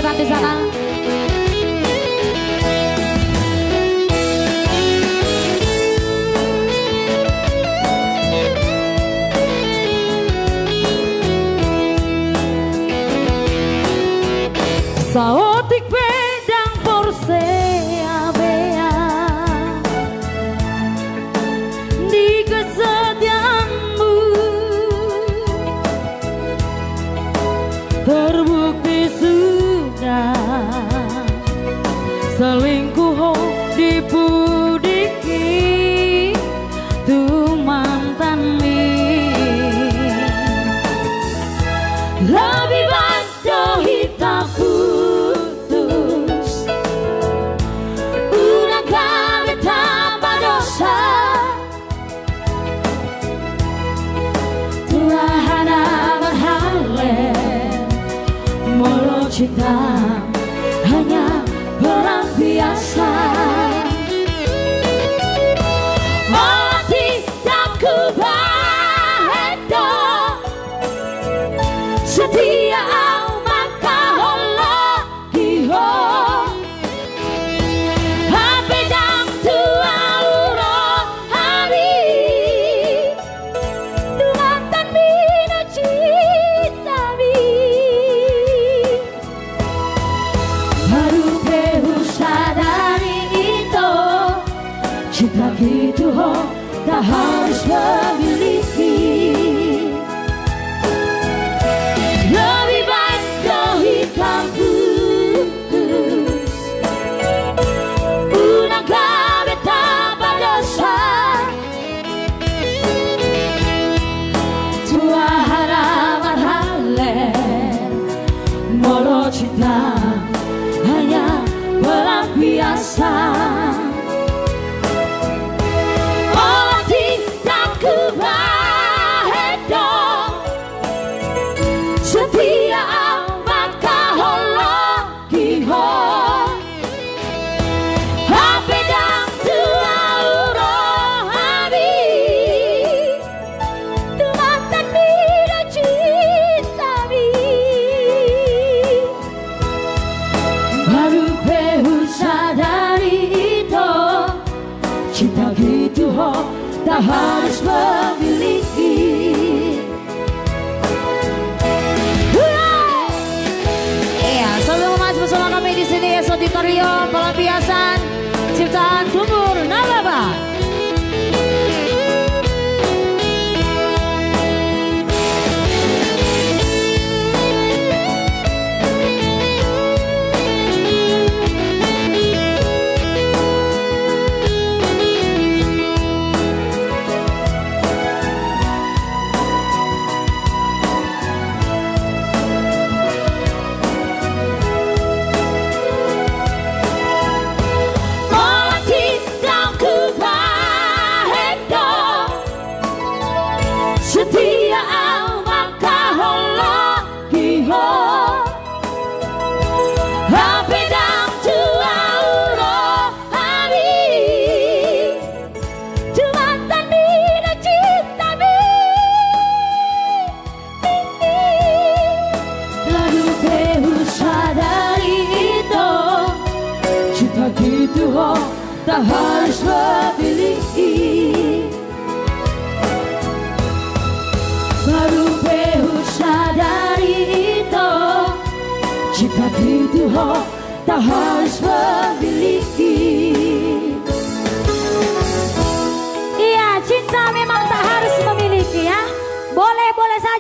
Cetan di sana. Saotik pedang porsea bea di kesetiaanmu terbukti sudah selingkuh dipudiki tu mantan lebih bantu hitamku cinta hanya pelampiasan. Oh tidak ku bahedo setia au maka Allah hiho habedang tua uro hari tuatan bina cinta cinta gitu tak harus memiliki. Lebih baik kau hitam putih unang kami tanpa dosa. Tua harapan halen molo cinta hanya pelampiasan. Setia maka Allah kiho habedang tua urohani tumatan bila cinta mi baru pehu sadari itu cinta gitu tak harus memiliki. Bersama kami di sini Auditorium Pelampiasan ciptaan Tumbur Nalaba. Setia au maka Allah hiho habedang tua urohani jumatan bina cinta mi lalu pehu sadari itu cinta gitu tak harus memiliki. Baru pehu sadari itu cinta gitu tak harus memiliki. Iya, cinta memang tak harus memiliki ya. Boleh-boleh saja.